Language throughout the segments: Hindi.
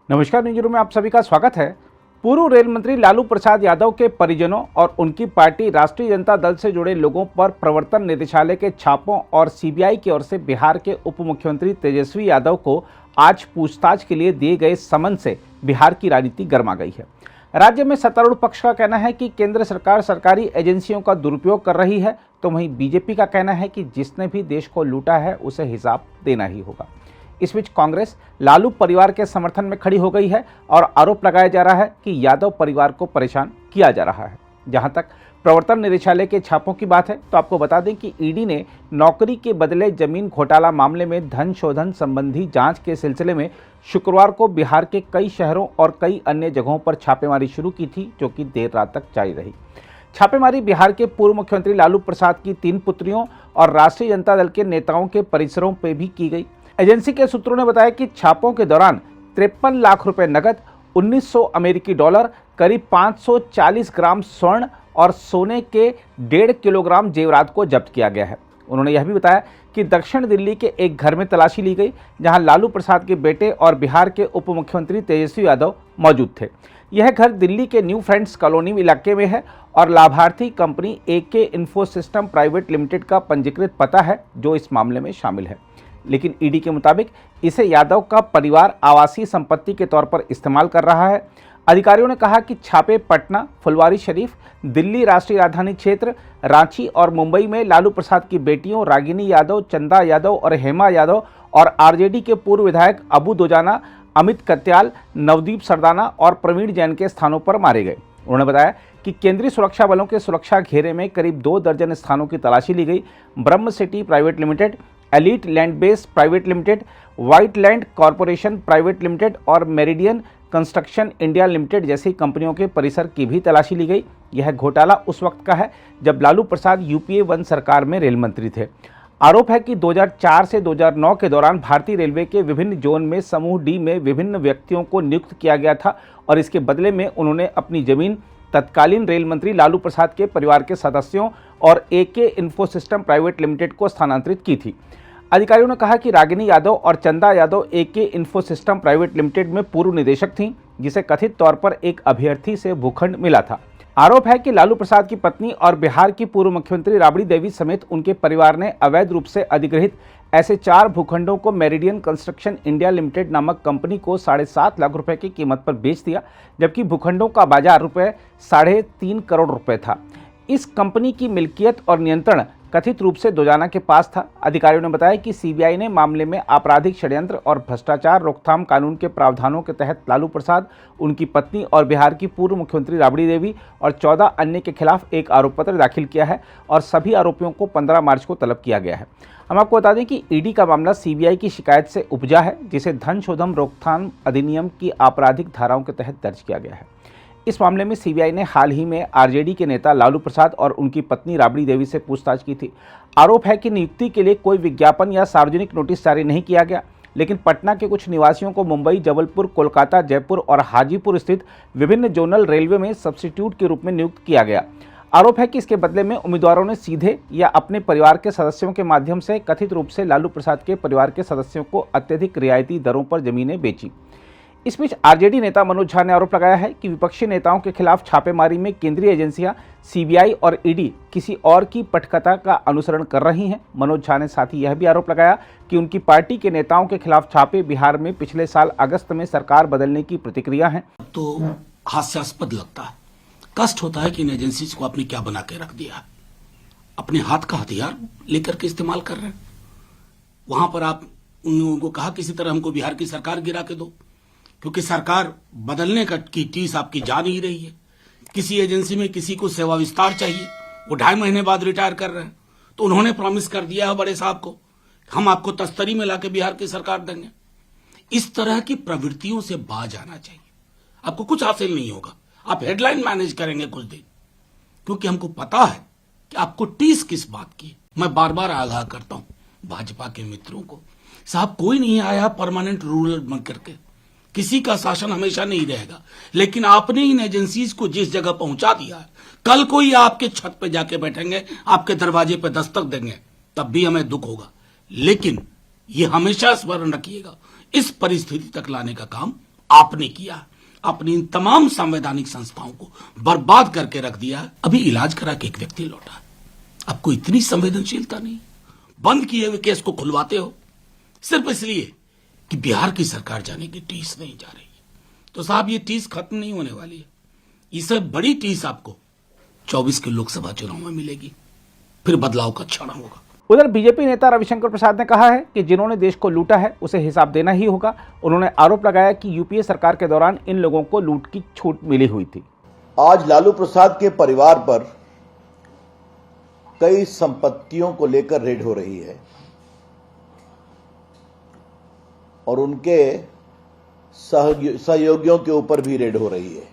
नमस्कार, न्यूज़ रूम में आप सभी का स्वागत है। पूर्व रेल मंत्री लालू प्रसाद यादव के परिजनों और उनकी पार्टी राष्ट्रीय जनता दल से जुड़े लोगों पर प्रवर्तन निदेशालय के छापों और सीबीआई की ओर से बिहार के उप मुख्यमंत्री तेजस्वी यादव को आज पूछताछ के लिए दिए गए समन से बिहार की राजनीति गर्मा गई है। राज्य में सत्तारूढ़ पक्ष का कहना है कि केंद्र सरकार सरकारी एजेंसियों का दुरुपयोग कर रही है, तो वहीं बीजेपी का कहना है कि जिसने भी देश को लूटा है उसे हिसाब देना ही होगा। इस बीच कांग्रेस लालू परिवार के समर्थन में खड़ी हो गई है और आरोप लगाया जा रहा है कि यादव परिवार को परेशान किया जा रहा है। जहां तक प्रवर्तन निदेशालय के छापों की बात है तो आपको बता दें कि ईडी ने नौकरी के बदले जमीन घोटाला मामले में धन शोधन संबंधी जांच के सिलसिले में शुक्रवार को बिहार के कई शहरों और कई अन्य जगहों पर छापेमारी शुरू की थी, जो कि देर रात तक जारी रही। छापेमारी बिहार के पूर्व मुख्यमंत्री लालू प्रसाद की 3 पुत्रियों और राष्ट्रीय जनता दल के नेताओं के परिसरों पर भी की गई। एजेंसी के सूत्रों ने बताया कि छापों के दौरान 53 लाख रुपए नकद, 1900 अमेरिकी डॉलर, करीब 540 ग्राम स्वर्ण और सोने के 1.5 किलोग्राम जेवरात को जब्त किया गया है। उन्होंने यह भी बताया कि दक्षिण दिल्ली के एक घर में तलाशी ली गई, जहां लालू प्रसाद के बेटे और बिहार के उप मुख्यमंत्री तेजस्वी यादव मौजूद थे। यह घर दिल्ली के न्यू फ्रेंड्स कॉलोनी इलाके में है और लाभार्थी कंपनी एके इन्फो सिस्टम प्राइवेट लिमिटेड का पंजीकृत पता है, जो इस मामले में शामिल है। लेकिन ईडी के मुताबिक इसे यादव का परिवार आवासीय संपत्ति के तौर पर इस्तेमाल कर रहा है। अधिकारियों ने कहा कि छापे पटना, फुलवारी शरीफ, दिल्ली राष्ट्रीय राजधानी क्षेत्र, रांची और मुंबई में लालू प्रसाद की बेटियों रागिनी यादव, चंदा यादव और हेमा यादव और आरजेडी के पूर्व विधायक अबू दोजाना, अमित कत्याल, नवदीप सरदाना और प्रवीण जैन के स्थानों पर मारे गए। उन्होंने बताया कि केंद्रीय सुरक्षा बलों के सुरक्षा घेरे में करीब 2 दर्जन स्थानों की तलाशी ली गई। ब्रह्म city private limited, elite land base private limited, white land corporation private limited और मेरिडियन कंस्ट्रक्शन इंडिया लिमिटेड जैसी कंपनियों के परिसर की भी तलाशी ली गई। यह घोटाला उस वक्त का है जब लालू प्रसाद यूपीए 1 सरकार में रेल मंत्री थे। आरोप है कि 2004 से 2009 के दौरान भारतीय रेलवे के विभिन्न जोन में समूह डी में विभिन्न व्यक्तियों को नियुक्त किया गया था और इसके बदले में उन्होंने अपनी जमीन तत्कालीन रेल मंत्री लालू प्रसाद के परिवार के सदस्यों और एके इन्फो सिस्टम प्राइवेट लिमिटेड को स्थानांतरित की थी। अधिकारियों ने कहा कि रागिनी यादव और चंदा यादव एके इन्फो सिस्टम प्राइवेट लिमिटेड में पूर्व निदेशक थीं, जिसे कथित तौर पर एक अभ्यर्थी से भूखंड मिला था। आरोप है कि लालू प्रसाद की पत्नी और बिहार की पूर्व मुख्यमंत्री राबड़ी देवी समेत उनके परिवार ने अवैध रूप से अधिग्रहित ऐसे 4 भूखंडों को मेरिडियन कंस्ट्रक्शन इंडिया लिमिटेड नामक कंपनी को 7.5 लाख रुपए की कीमत पर बेच दिया, जबकि भूखंडों का बाजार रुपए 3.5 करोड़ रुपए था। इस कंपनी की मिल्कियत और नियंत्रण कथित रूप से दोजाना के पास था। अधिकारियों ने बताया कि सीबीआई ने मामले में आपराधिक षड्यंत्र और भ्रष्टाचार रोकथाम कानून के प्रावधानों के तहत लालू प्रसाद, उनकी पत्नी और बिहार की पूर्व मुख्यमंत्री राबड़ी देवी और 14 अन्य के खिलाफ एक आरोप पत्र दाखिल किया है और सभी आरोपियों को 15 मार्च को तलब किया गया है। हम आपको बता दें कि ईडी का मामला सीबीआई की शिकायत से उपजा है, जिसे धन शोधन रोकथाम अधिनियम की आपराधिक धाराओं के तहत दर्ज किया गया है। इस मामले में सीबीआई ने हाल ही में आरजेडी के नेता लालू प्रसाद और उनकी पत्नी राबड़ी देवी से पूछताछ की थी। आरोप है कि नियुक्ति के लिए कोई विज्ञापन या सार्वजनिक नोटिस जारी नहीं किया गया, लेकिन पटना के कुछ निवासियों को मुंबई, जबलपुर, कोलकाता, जयपुर और हाजीपुर स्थित विभिन्न जोनल रेलवे में सब्स्टिट्यूट के रूप में नियुक्त किया गया। आरोप है कि इसके बदले में उम्मीदवारों ने सीधे या अपने परिवार के सदस्यों के माध्यम से कथित रूप से लालू प्रसाद के परिवार के सदस्यों को अत्यधिक रियायती दरों पर जमीनें बेची। इस बीच आरजेडी नेता मनोज झा ने आरोप लगाया है कि विपक्षी नेताओं के खिलाफ छापेमारी में केंद्रीय एजेंसियां सीबीआई और ईडी किसी और की पटकथा का अनुसरण कर रही हैं। मनोज झा ने साथ ही यह भी आरोप लगाया कि उनकी पार्टी के नेताओं के खिलाफ छापे बिहार में पिछले साल अगस्त में सरकार बदलने की प्रतिक्रिया है। तो हास्यास्पद लगता है, कष्ट होता है कि इन एजेंसीज को आपने क्या बना के रख दिया, अपने हाथ का हथियार लेकर के इस्तेमाल कर रहे हैं। वहां पर आप उन लोगों को कहा किसी तरह हमको बिहार की सरकार गिरा के दो, क्योंकि सरकार बदलने की टीस आपकी जा नहीं रही है। किसी एजेंसी में किसी को सेवा विस्तार चाहिए, वो 2.5 महीने बाद रिटायर कर रहे हैं, तो उन्होंने प्रॉमिस कर दिया है बड़े साहब को, हम आपको तस्तरी में लाके बिहार की सरकार देंगे। इस तरह की प्रवृत्तियों से बाज आना चाहिए। आपको कुछ हासिल नहीं होगा, आप हेडलाइन मैनेज करेंगे कुछ दिन, क्योंकि हमको पता है कि आपको टीस किस बात की। मैं बार बार आगाह करता हूं भाजपा के मित्रों को, साहब कोई नहीं आया परमानेंट रूलर बन करके, किसी का शासन हमेशा नहीं रहेगा, लेकिन आपने इन एजेंसीज को जिस जगह पहुंचा दिया है, कल कोई आपके छत पे जाके बैठेंगे, आपके दरवाजे पे दस्तक देंगे, तब भी हमें दुख होगा। लेकिन ये हमेशा स्मरण रखिएगा, इस परिस्थिति तक लाने का काम आपने किया। अपनी इन तमाम संवैधानिक संस्थाओं को बर्बाद करके रख दिया। अभी इलाज करा के एक व्यक्ति लौटा, आपको इतनी संवेदनशीलता नहीं। बंद किए हुए केस को खुलवाते हो सिर्फ इसलिए कि बिहार की सरकार जाने की टीस नहीं जा रही है। तो साहब, ये टीस खत्म नहीं होने वाली है। इससे बड़ी टीस आपको 24 के लोकसभा चुनाव में मिलेगी। फिर बदलाव का क्षण होगा। उधर बीजेपी नेता रविशंकर प्रसाद ने कहा है कि जिन्होंने देश को लूटा है उसे हिसाब देना ही होगा। उन्होंने आरोप लगाया कि यूपीए सरकार के दौरान इन लोगों को लूट की छूट मिली हुई थी। आज लालू प्रसाद के परिवार पर कई संपत्तियों को लेकर रेड हो रही है और उनके सहयोगियों के ऊपर भी रेड हो रही है।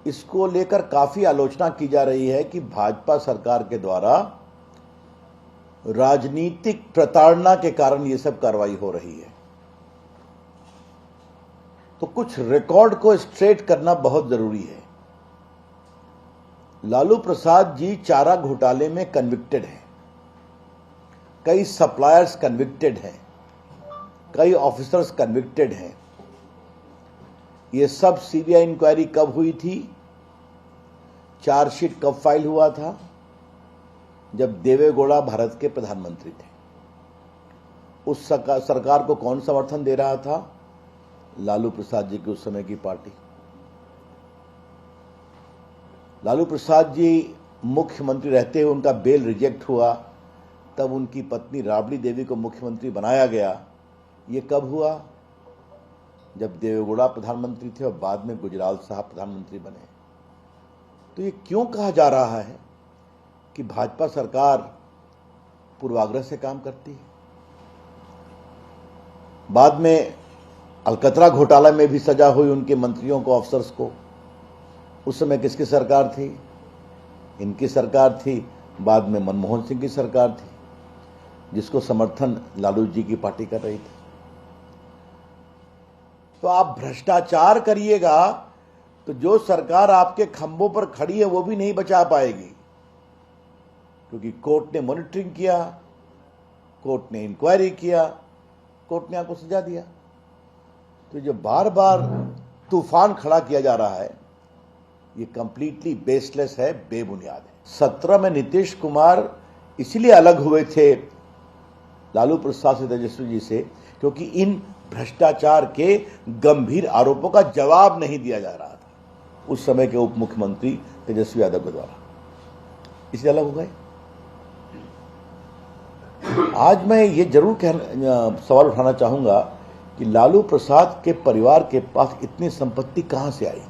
इसको लेकर काफी आलोचना की जा रही है कि भाजपा सरकार के द्वारा राजनीतिक प्रताड़ना के कारण यह सब कार्रवाई हो रही है। तो कुछ रिकॉर्ड को स्ट्रेट करना बहुत जरूरी है। लालू प्रसाद जी चारा घोटाले में कन्विक्टेड हैं, कई सप्लायर्स कन्विक्टेड हैं, कई ऑफिसर्स कन्विक्टेड हैं। ये सब सीबीआई इंक्वायरी कब हुई थी, चार्जशीट कब फाइल हुआ था? जब देवेगौड़ा भारत के प्रधानमंत्री थे। उस सरकार को कौन समर्थन दे रहा था? लालू प्रसाद जी की उस समय की पार्टी। लालू प्रसाद जी मुख्यमंत्री रहते हुए उनका बेल रिजेक्ट हुआ, तब उनकी पत्नी राबड़ी देवी को मुख्यमंत्री बनाया गया। ये कब हुआ? जब देवेगौड़ा प्रधानमंत्री थे और बाद में गुजराल साहब प्रधानमंत्री बने। तो ये क्यों कहा जा रहा है कि भाजपा सरकार पूर्वाग्रह से काम करती है? बाद में अलकतरा घोटाला में भी सजा हुई उनके मंत्रियों को, अफसर्स को। उस समय किसकी सरकार थी? इनकी सरकार थी। बाद में मनमोहन सिंह की सरकार थी, जिसको समर्थन लालू जी की पार्टी कर रही थी। तो आप भ्रष्टाचार करिएगा तो जो सरकार आपके खंभों पर खड़ी है वो भी नहीं बचा पाएगी, क्योंकि कोर्ट ने मॉनिटरिंग किया, कोर्ट ने इंक्वायरी किया, कोर्ट ने आपको सजा दिया। तो जो बार बार तूफान खड़ा किया जा रहा है ये कंप्लीटली बेसलेस है, बेबुनियाद है। 17 में नीतीश कुमार इसलिए अलग हुए थे लालू प्रसाद से, तेजस्वी जी से, क्योंकि इन भ्रष्टाचार के गंभीर आरोपों का जवाब नहीं दिया जा रहा था उस समय के उप मुख्यमंत्री तेजस्वी यादव के द्वारा, इसलिए अलग हो गए। आज मैं ये जरूर सवाल उठाना चाहूंगा कि लालू प्रसाद के परिवार के पास इतनी संपत्ति कहां से आई?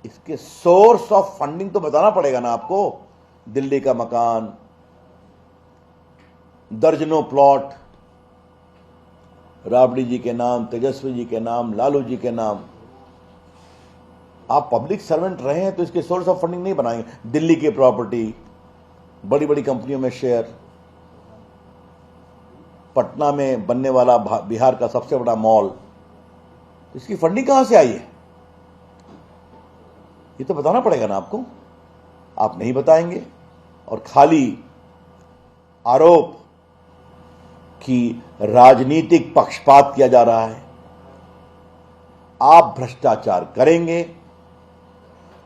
इसके सोर्स ऑफ फंडिंग तो बताना पड़ेगा ना आपको। दिल्ली का मकान, दर्जनों प्लॉट राबड़ी जी के नाम, तेजस्वी जी के नाम, लालू जी के नाम। आप पब्लिक सर्वेंट रहे हैं तो इसके सोर्स ऑफ फंडिंग नहीं बनाएंगे। दिल्ली की प्रॉपर्टी, बड़ी बड़ी कंपनियों में शेयर, पटना में बनने वाला बिहार का सबसे बड़ा मॉल, इसकी फंडिंग कहां से आई है ये तो बताना पड़ेगा ना आपको। आप नहीं बताएंगे और खाली आरोप कि राजनीतिक पक्षपात किया जा रहा है। आप भ्रष्टाचार करेंगे,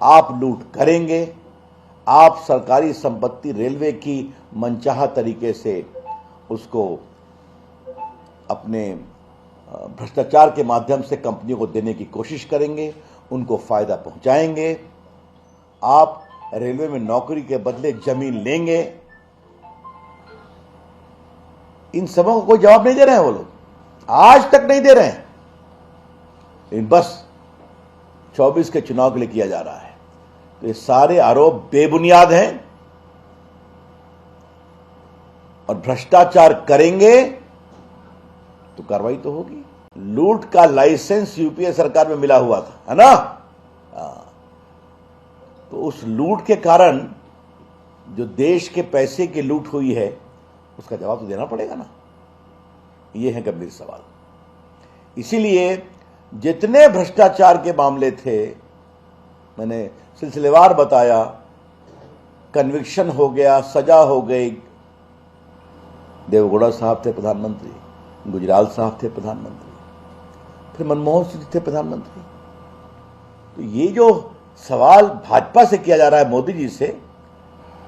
आप लूट करेंगे, आप सरकारी संपत्ति रेलवे की मनचाहा तरीके से उसको अपने भ्रष्टाचार के माध्यम से कंपनियों को देने की कोशिश करेंगे, उनको फायदा पहुंचाएंगे। आप रेलवे में नौकरी के बदले जमीन लेंगे। इन सबों को कोई जवाब नहीं दे रहे हैं वो लोग, आज तक नहीं दे रहे हैं। लेकिन बस 24 के चुनाव के लिए किया जा रहा है। तो ये सारे आरोप बेबुनियाद हैं और भ्रष्टाचार करेंगे तो कार्रवाई तो होगी। लूट का लाइसेंस यूपीए सरकार में मिला हुआ था, है ना? तो उस लूट के कारण जो देश के पैसे की लूट हुई है उसका जवाब तो देना पड़ेगा ना। ये है गंभीर सवाल। इसीलिए जितने भ्रष्टाचार के मामले थे मैंने सिलसिलेवार बताया, कन्विक्शन हो गया, सजा हो गई। देवेगौड़ा साहब थे प्रधानमंत्री, गुजराल साहब थे प्रधानमंत्री, फिर मनमोहन सिंह थे प्रधानमंत्री। तो ये जो सवाल भाजपा से किया जा रहा है मोदी जी से,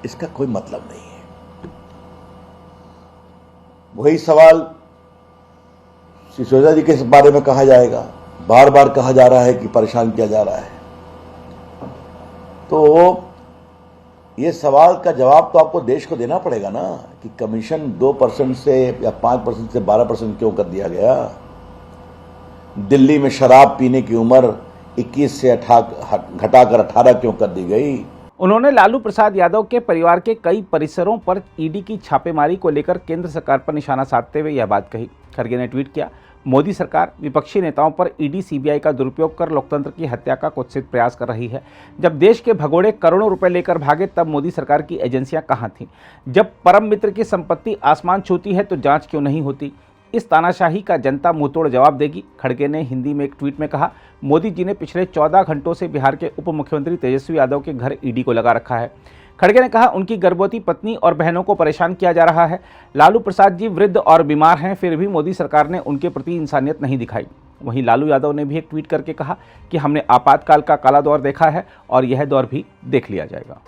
इसका कोई मतलब नहीं है। वही सवाल सिसोदिया जी के बारे में कहा जाएगा, बार बार कहा जा रहा है कि परेशान किया जा रहा है। तो ये सवाल का जवाब तो आपको देश को देना पड़ेगा ना कि कमीशन 2% से या 5% से 12% क्यों कर दिया गया। दिल्ली में शराब पीने की उम्र 21 से घटाकर 18 क्यों कर दी गई। उन्होंने लालू प्रसाद यादव के परिवार के कई परिसरों पर ईडी की छापेमारी को लेकर केंद्र सरकार पर निशाना साधते हुए यह बात कही। खड़गे ने ट्वीट किया, मोदी सरकार विपक्षी नेताओं पर ईडी सीबीआई का दुरुपयोग कर लोकतंत्र की हत्या का कुत्सित प्रयास कर रही है। जब देश के भगोड़े करोड़ों रुपए लेकर भागे तब मोदी सरकार की एजेंसियां कहां थीं? जब परम मित्र की संपत्ति आसमान छूती है तो जांच क्यों नहीं होती? इस तानाशाही का जनता मुंहतोड़ जवाब देगी। खड़गे ने हिंदी में एक ट्वीट में कहा, मोदी जी ने पिछले 14 घंटों से बिहार के उप मुख्यमंत्री तेजस्वी यादव के घर ईडी को लगा रखा है। खड़गे ने कहा, उनकी गर्भवती पत्नी और बहनों को परेशान किया जा रहा है। लालू प्रसाद जी वृद्ध और बीमार हैं, फिर भी मोदी सरकार ने उनके प्रति इंसानियत नहीं दिखाई। वहीं लालू यादव ने भी एक ट्वीट करके कहा कि हमने आपातकाल का काला दौर देखा है और यह दौर भी देख लिया जाएगा।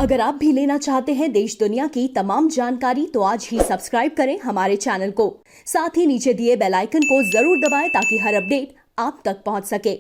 अगर आप भी लेना चाहते हैं देश दुनिया की तमाम जानकारी तो आज ही सब्सक्राइब करें हमारे चैनल को। साथ ही नीचे दिए बेल आइकन को जरूर दबाएं ताकि हर अपडेट आप तक पहुंच सके।